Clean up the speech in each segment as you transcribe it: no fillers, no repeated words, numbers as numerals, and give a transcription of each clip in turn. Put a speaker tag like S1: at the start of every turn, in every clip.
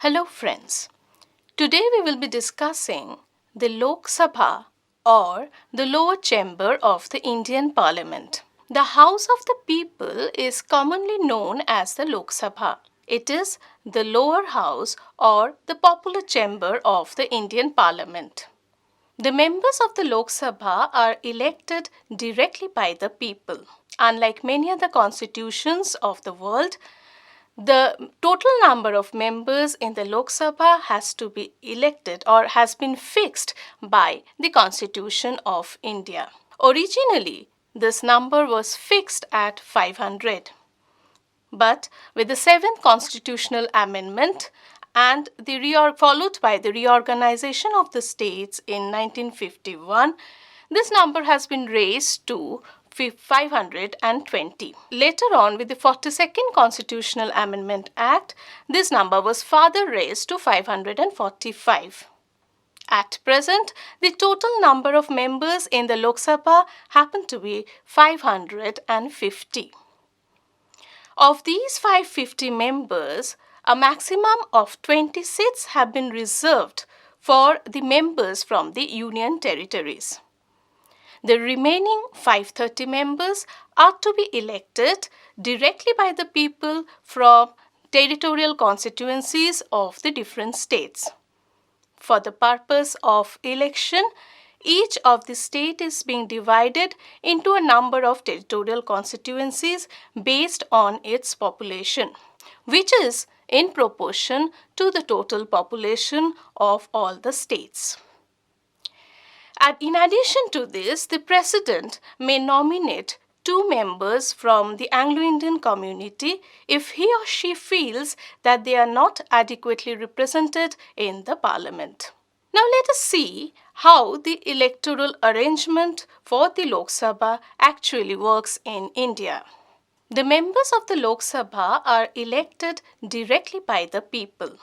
S1: Hello friends. Today we will be discussing the Lok Sabha or the lower chamber of the Indian Parliament. The House of the People is commonly known as the Lok Sabha. It is the lower house or the popular chamber of the Indian Parliament. The members of the Lok Sabha are elected directly by the people. Unlike many other constitutions of the world, the total number of members in the Lok Sabha has to be elected or has been fixed by the Constitution of India. Originally, this number was fixed at 500. But with the 7th Constitutional Amendment and followed by the reorganization of the states in 1951, this number has been raised to 520. Later on, with the 42nd Constitutional Amendment Act, this number was further raised to 545. At present, the total number of members in the Lok Sabha happen to be 550. Of these 550 members, a maximum of 20 seats have been reserved for the members from the Union territories. The remaining 530 members are to be elected directly by the people from territorial constituencies of the different states. For the purpose of election, each of the state is being divided into a number of territorial constituencies based on its population, which is in proportion to the total population of all the states. And in addition to this, the President may nominate 2 members from the Anglo-Indian community if he or she feels that they are not adequately represented in the Parliament. Now let us see how the electoral arrangement for the Lok Sabha actually works in India. The members of the Lok Sabha are elected directly by the people.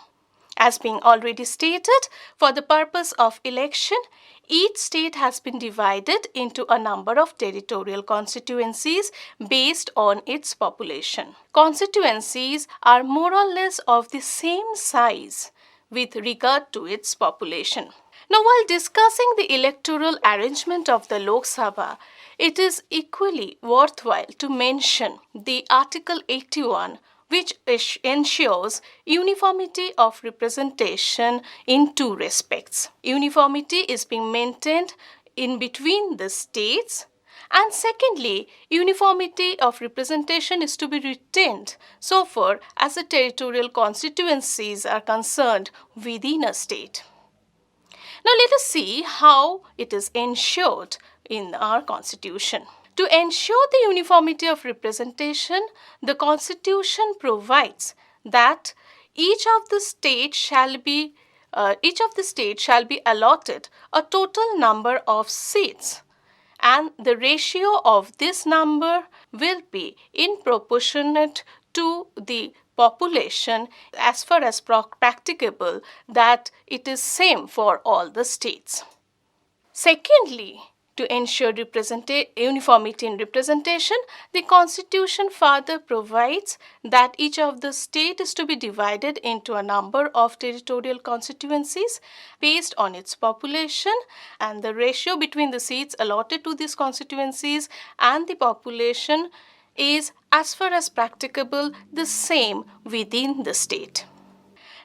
S1: As being already stated, for the purpose of election, each state has been divided into a number of territorial constituencies based on its population. Constituencies are more or less of the same size with regard to its population. Now, while discussing the electoral arrangement of the Lok Sabha, it is equally worthwhile to mention the Article 81, which ensures uniformity of representation in 2 respects. Uniformity is being maintained in between the states, and secondly, uniformity of representation is to be retained so far as the territorial constituencies are concerned within a state. Now let us see how it is ensured in our constitution. To ensure the uniformity of representation, the Constitution provides that each of the states shall be allotted a total number of seats, and the ratio of this number will be in proportionate to the population as far as practicable, that it is same for all the states. Secondly, to ensure uniformity in representation, the Constitution further provides that each of the state is to be divided into a number of territorial constituencies based on its population, and the ratio between the seats allotted to these constituencies and the population is, as far as practicable, the same within the state.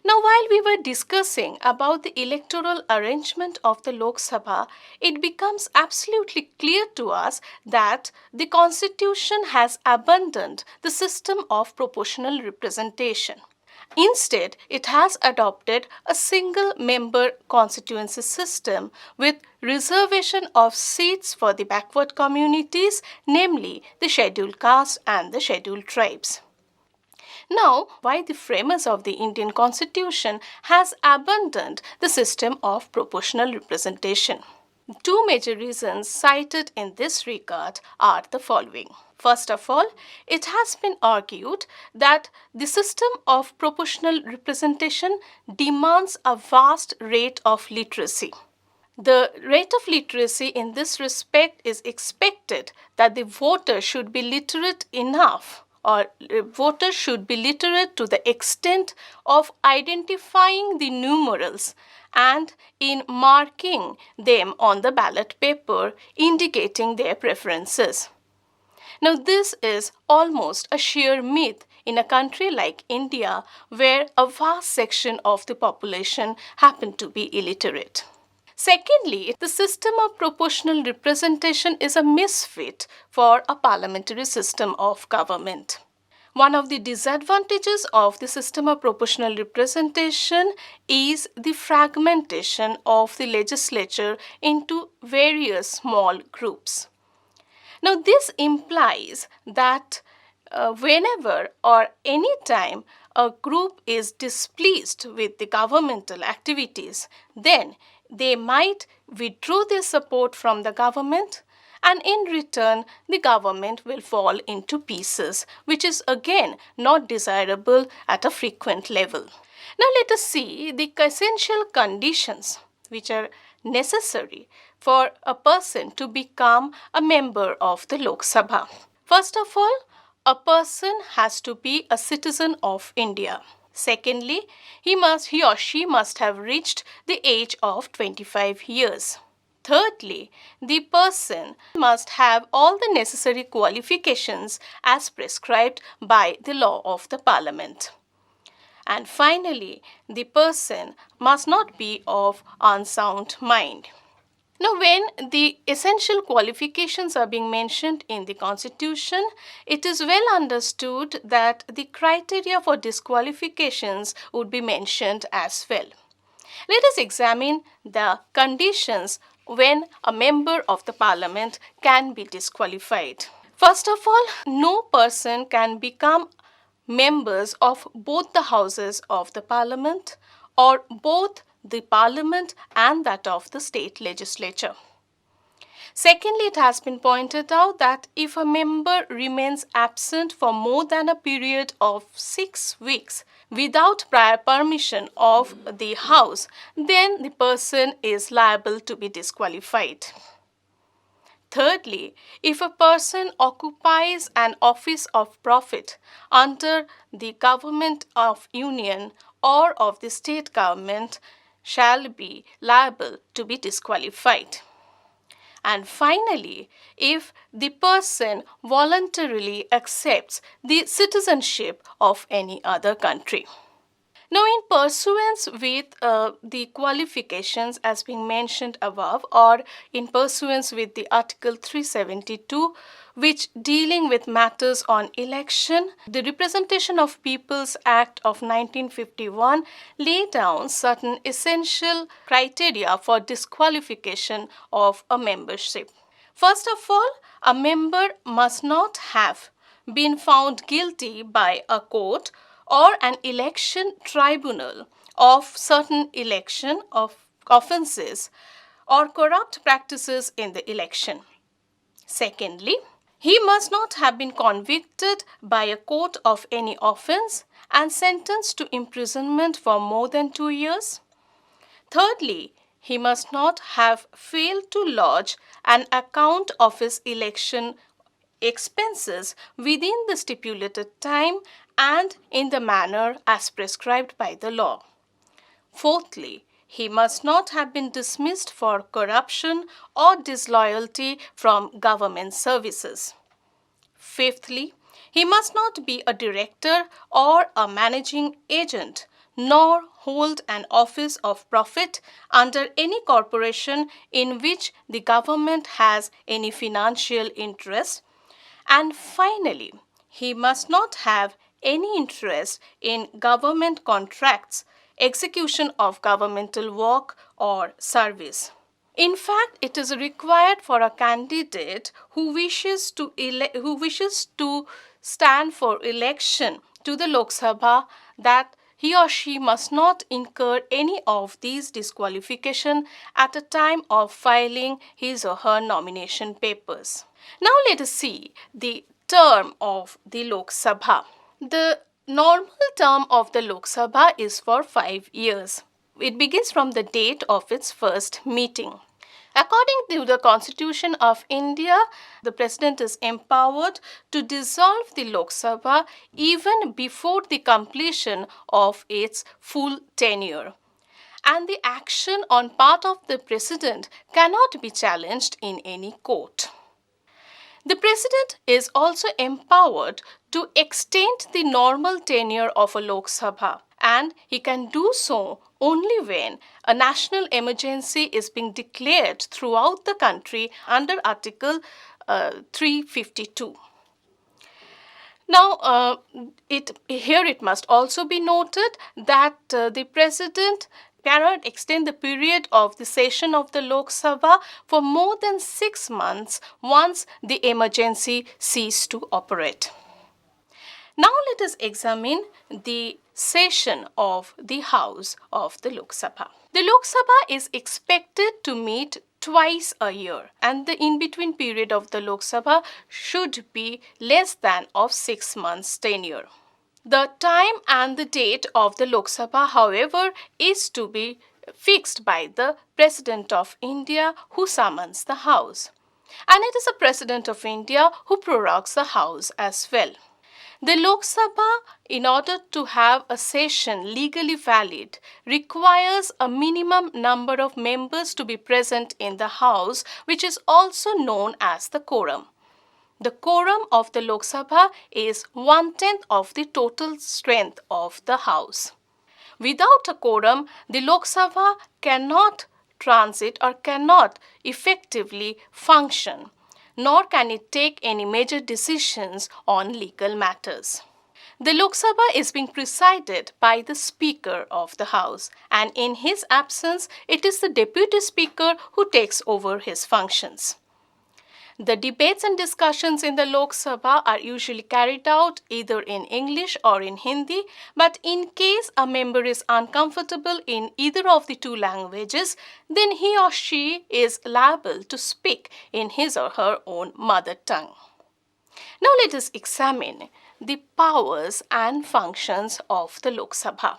S1: Now, while we were discussing about the electoral arrangement of the Lok Sabha, it becomes absolutely clear to us that the Constitution has abandoned the system of proportional representation. Instead, it has adopted a single-member constituency system with reservation of seats for the backward communities, namely the scheduled caste and the scheduled tribes. Now, why the framers of the Indian Constitution has abandoned the system of proportional representation? 2 major reasons cited in this regard are the following. First of all, it has been argued that the system of proportional representation demands a vast rate of literacy. The rate of literacy in this respect is expected that the voter should be literate enough or voters should be literate to the extent of identifying the numerals and in marking them on the ballot paper, indicating their preferences. Now, this is almost a sheer myth in a country like India, where a vast section of the population happen to be illiterate. Secondly, the system of proportional representation is a misfit for a parliamentary system of government. One of the disadvantages of the system of proportional representation is the fragmentation of the legislature into various small groups. Now, this implies that whenever or any time a group is displeased with the governmental activities, then they might withdraw their support from the government, and in return the government will fall into pieces, which is again not desirable at a frequent level. Now let us see the essential conditions which are necessary for a person to become a member of the Lok Sabha. First of all, a person has to be a citizen of India. Secondly, he or she must have reached the age of 25 years. Thirdly, the person must have all the necessary qualifications as prescribed by the law of the parliament. And finally, the person must not be of unsound mind. Now, when the essential qualifications are being mentioned in the Constitution, it is well understood that the criteria for disqualifications would be mentioned as well. Let us examine the conditions when a member of the parliament can be disqualified. First of all, no person can become members of both the houses of the parliament or both the parliament and that of the state legislature. Secondly, it has been pointed out that if a member remains absent for more than a period of 6 weeks without prior permission of the House, then the person is liable to be disqualified. Thirdly, if a person occupies an office of profit under the government of union or of the state government, shall be liable to be disqualified. And finally, if the person voluntarily accepts the citizenship of any other country. Now, in pursuance with the qualifications as being mentioned above, or in pursuance with the Article 372, which dealing with matters on election, the Representation of People's Act of 1951 laid down certain essential criteria for disqualification of a membership. First of all, a member must not have been found guilty by a court or an election tribunal of certain election of offences or corrupt practices in the election. Secondly, he must not have been convicted by a court of any offence and sentenced to imprisonment for more than 2 years. Thirdly, he must not have failed to lodge an account of his election expenses within the stipulated time and in the manner as prescribed by the law. Fourthly, he must not have been dismissed for corruption or disloyalty from government services. Fifthly, he must not be a director or a managing agent, nor hold an office of profit under any corporation in which the government has any financial interest. And finally, he must not have any interest in government contracts, execution of governmental work or service. In fact, it is required for a candidate who wishes to stand for election to the Lok Sabha that he or she must not incur any of these disqualifications at a time of filing his or her nomination papers. Now let us see the term of the Lok Sabha. The normal term of the Lok Sabha is for 5 years. It begins from the date of its first meeting. According to the Constitution of India, the President is empowered to dissolve the Lok Sabha even before the completion of its full tenure. And the action on part of the President cannot be challenged in any court. The President is also empowered to extend the normal tenure of a Lok Sabha, and he can do so only when a national emergency is being declared throughout the country under Article 352. Now, here it must also be noted that the President cannot extend the period of the session of the Lok Sabha for more than 6 months once the emergency ceased to operate. Now let us examine the session of the House of the Lok Sabha. The Lok Sabha is expected to meet twice a year, and the in-between period of the Lok Sabha should be less than of 6 months tenure. The time and the date of the Lok Sabha, however, is to be fixed by the President of India, who summons the House. And it is the President of India who prorogues the House as well. The Lok Sabha, in order to have a session legally valid, requires a minimum number of members to be present in the House, which is also known as the quorum. The quorum of the Lok Sabha is 1/10 of the total strength of the House. Without a quorum, the Lok Sabha cannot transit or cannot effectively function, nor can it take any major decisions on legal matters. The Lok Sabha is being presided by the Speaker of the House, and in his absence, it is the Deputy Speaker who takes over his functions. The debates and discussions in the Lok Sabha are usually carried out either in English or in Hindi, but in case a member is uncomfortable in either of the two languages, then he or she is liable to speak in his or her own mother tongue. Now let us examine the powers and functions of the Lok Sabha.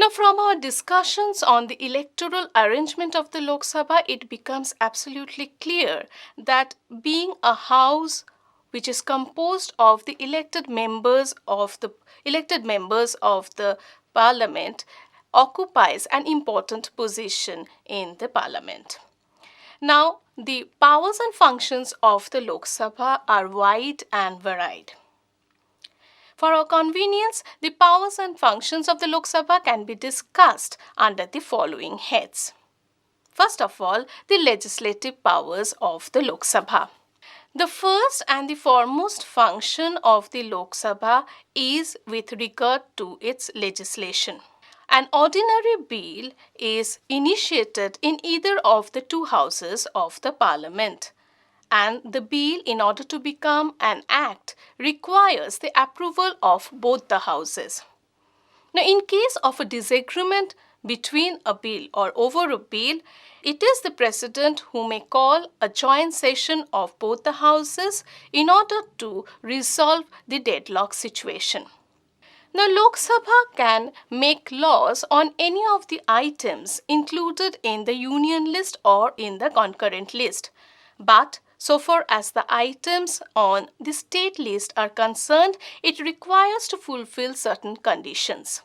S1: Now, from our discussions on the electoral arrangement of the Lok Sabha, it becomes absolutely clear that being a house which is composed of the elected members of the parliament occupies an important position in the parliament. Now, the powers and functions of the Lok Sabha are wide and varied. For our convenience, the powers and functions of the Lok Sabha can be discussed under the following heads. First of all, the legislative powers of the Lok Sabha. The first and the foremost function of the Lok Sabha is with regard to its legislation. An ordinary bill is initiated in either of the two houses of the parliament, and the bill, in order to become an act, requires the approval of both the houses. Now, in case of a disagreement between a bill or over a bill, it is the President who may call a joint session of both the houses in order to resolve the deadlock situation. Now, Lok Sabha can make laws on any of the items included in the union list or in the concurrent list, but so far as the items on the state list are concerned, it requires to fulfill certain conditions.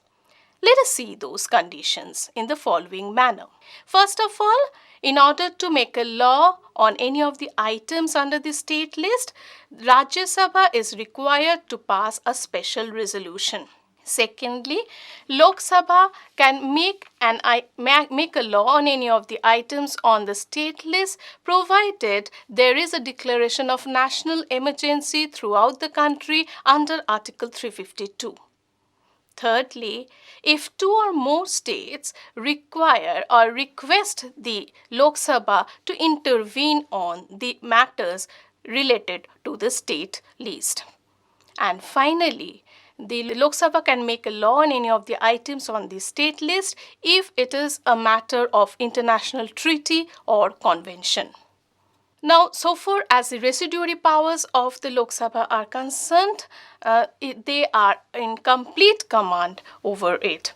S1: Let us see those conditions in the following manner. First of all, in order to make a law on any of the items under the state list, Rajya Sabha is required to pass a special resolution. Secondly, Lok Sabha can make a law on any of the items on the state list, provided there is a declaration of national emergency throughout the country under Article 352. Thirdly, if two or more states require or request the Lok Sabha to intervene on the matters related to the state list. And finally, the Lok Sabha can make a law on any of the items on the state list if it is a matter of international treaty or convention. Now, so far as the residuary powers of the Lok Sabha are concerned, they are in complete command over it.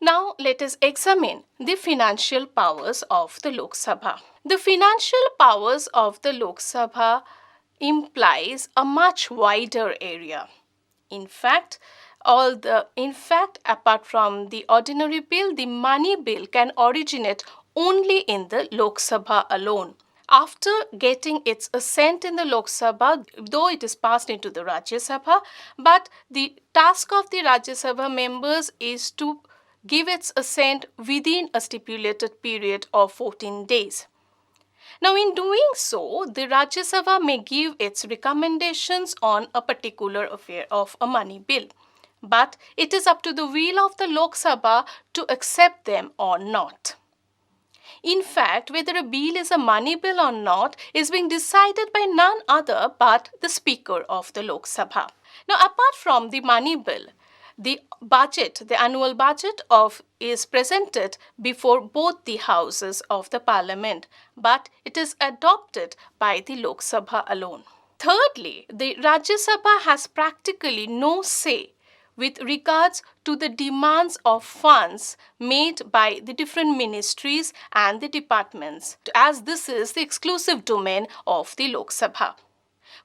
S1: Now let us examine the financial powers of the Lok Sabha. The financial powers of the Lok Sabha implies a much wider area. In fact, apart from the ordinary bill, the money bill can originate only in the Lok Sabha alone. After getting its assent in the Lok Sabha, though it is passed into the Rajya Sabha, but the task of the Rajya Sabha members is to give its assent within a stipulated period of 14 days. Now, in doing so, the Rajya Sabha may give its recommendations on a particular affair of a money bill, but it is up to the will of the Lok Sabha to accept them or not. In fact, whether a bill is a money bill or not is being decided by none other but the Speaker of the Lok Sabha. Now, apart from the money bill, the annual budget is presented before both the houses of the parliament, but it is adopted by the Lok Sabha alone. Thirdly, the Rajya Sabha has practically no say with regards to the demands of funds made by the different ministries and the departments, as this is the exclusive domain of the Lok Sabha.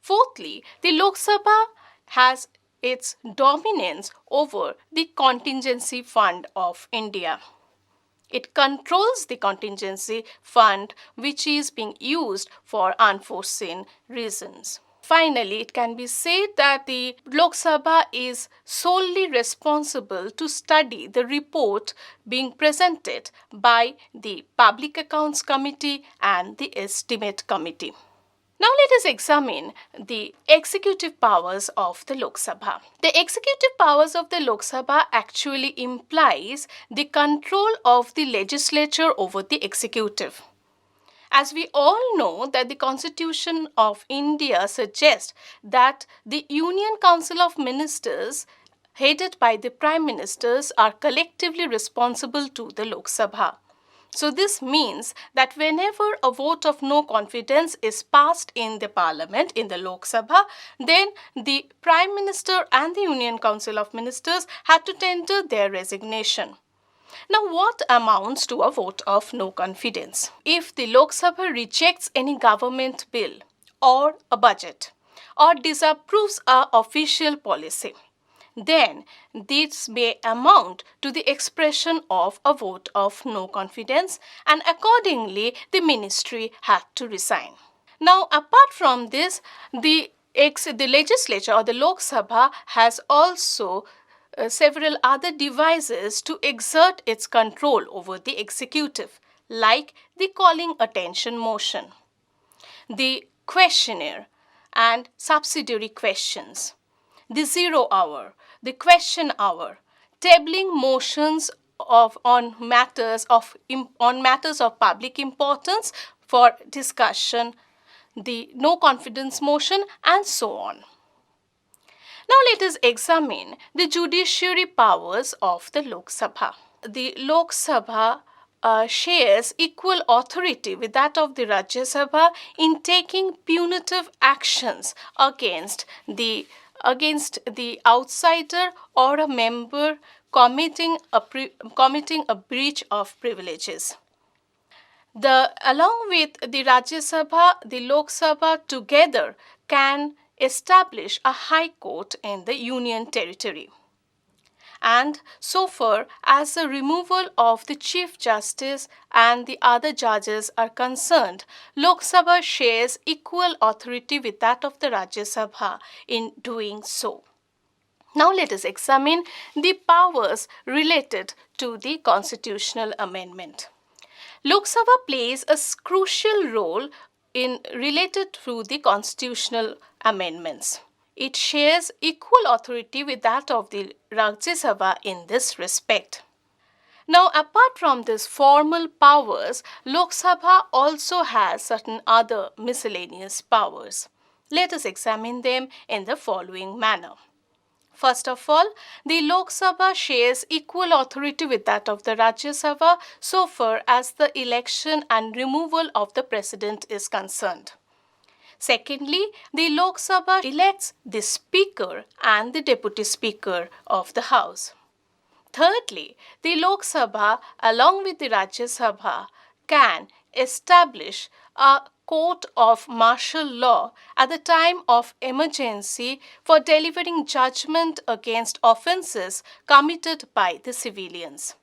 S1: Fourthly, the Lok Sabha has its dominance over the contingency fund of India. It controls the contingency fund which is being used for unforeseen reasons. Finally, it can be said that the Lok Sabha is solely responsible to study the report being presented by the Public Accounts Committee and the Estimate Committee. Now let us examine the executive powers of the Lok Sabha. The executive powers of the Lok Sabha actually implies the control of the legislature over the executive. As we all know that the Constitution of India suggests that the Union Council of Ministers headed by the Prime Ministers are collectively responsible to the Lok Sabha. So this means that whenever a vote of no confidence is passed in the parliament, in the Lok Sabha, then the Prime Minister and the Union Council of Ministers had to tender their resignation. Now, what amounts to a vote of no confidence? If the Lok Sabha rejects any government bill or a budget or disapproves an official policy, then this may amount to the expression of a vote of no confidence, and accordingly the ministry had to resign. Now, apart from this, the legislature or the Lok Sabha has also several other devices to exert its control over the executive, like the calling attention motion, the questionnaire and subsidiary questions, the 0 hour, the question hour, tabling motions on matters of public importance for discussion, the no confidence motion, and so on. Now let us examine the judiciary powers of the Lok Sabha. The Lok Sabha shares equal authority with that of the Rajya Sabha in taking punitive actions against the outsider or a member committing a breach of privileges. Along with the Rajya Sabha, the Lok Sabha together can establish a high court in the union territory. And so far as the removal of the Chief Justice and the other judges are concerned, Lok Sabha shares equal authority with that of the Rajya Sabha in doing so. Now let us examine the powers related to the constitutional amendment. Lok Sabha plays a crucial role related to the constitutional amendments. It shares equal authority with that of the Rajya Sabha in this respect. Now, apart from these formal powers, Lok Sabha also has certain other miscellaneous powers. Let us examine them in the following manner. First of all, the Lok Sabha shares equal authority with that of the Rajya Sabha so far as the election and removal of the president is concerned. Secondly, the Lok Sabha elects the Speaker and the Deputy Speaker of the House. Thirdly, the Lok Sabha along with the Rajya Sabha can establish a court of martial law at the time of emergency for delivering judgment against offences committed by the civilians.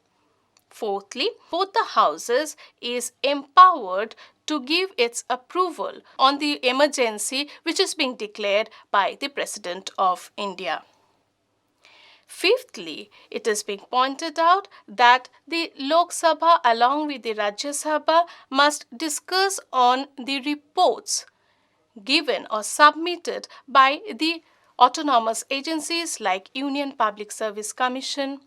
S1: Fourthly, both the houses is empowered to give its approval on the emergency which is being declared by the President of India. Fifthly, it is being pointed out that the Lok Sabha along with the Rajya Sabha must discuss on the reports given or submitted by the autonomous agencies like Union Public Service Commission,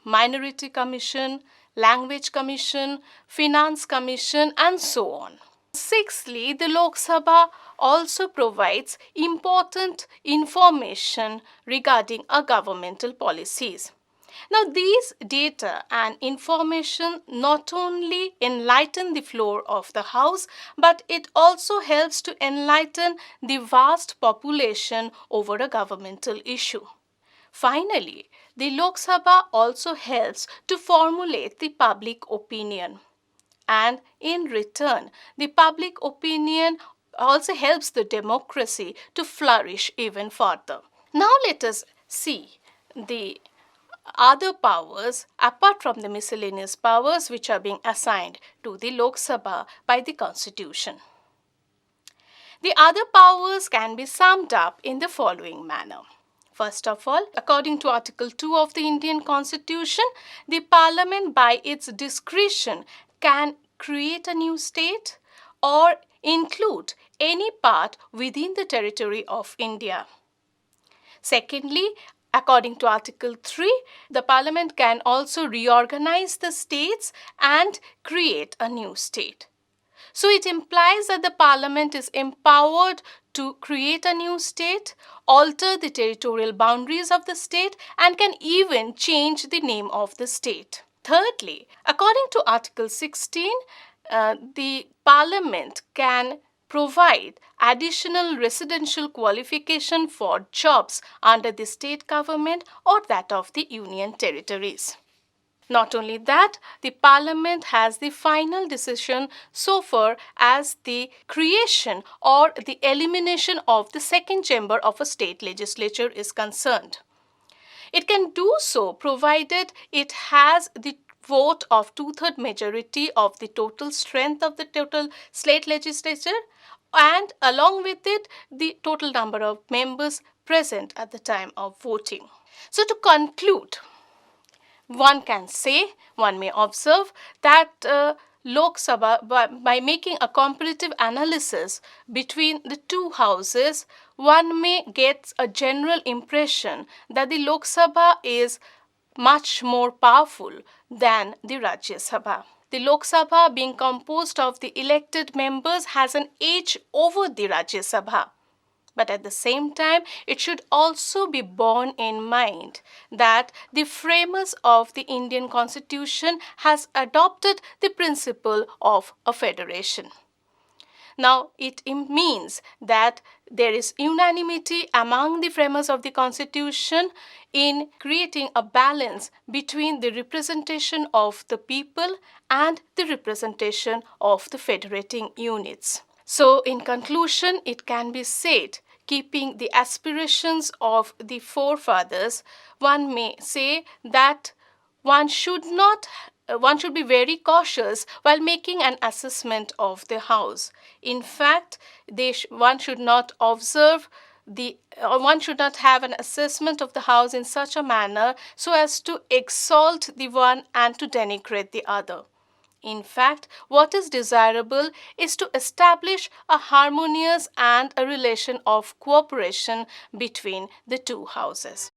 S1: Minority Commission, Language Commission, Finance Commission, and so on. Sixthly, the Lok Sabha also provides important information regarding our governmental policies. Now, these data and information not only enlighten the floor of the House, but it also helps to enlighten the vast population over a governmental issue. Finally, the Lok Sabha also helps to formulate the public opinion. And in return, the public opinion also helps the democracy to flourish even further. Now let us see the other powers apart from the miscellaneous powers which are being assigned to the Lok Sabha by the Constitution. The other powers can be summed up in the following manner. First of all, according to Article 2 of the Indian Constitution, the Parliament by its discretion can create a new state or include any part within the territory of India. Secondly, according to Article 3, the Parliament can also reorganize the states and create a new state. So it implies that the Parliament is empowered to create a new state, alter the territorial boundaries of the state, and can even change the name of the state. Thirdly, according to Article 16, the Parliament can provide additional residential qualification for jobs under the state government or that of the union territories. Not only that, the Parliament has the final decision so far as the creation or the elimination of the second chamber of a state legislature is concerned. It can do so provided it has the vote of two-thirds majority of the total strength of the total state legislature and along with it the total number of members present at the time of voting. So to conclude, one may observe that Lok Sabha, by making a comparative analysis between the two houses, one may get a general impression that the Lok Sabha is much more powerful than the Rajya Sabha. The Lok Sabha, being composed of the elected members, has an edge over the Rajya Sabha. But at the same time, it should also be borne in mind that the framers of the Indian Constitution has adopted the principle of a federation. Now, it means that there is unanimity among the framers of the Constitution in creating a balance between the representation of the people and the representation of the federating units. So, in conclusion, it can be said, keeping the aspirations of the forefathers, one may say that one should be very cautious while making an assessment of the house. In fact, one should not have an assessment of the house in such a manner so as to exalt the one and to denigrate the other. In fact, what is desirable is to establish a harmonious and a relation of cooperation between the two houses.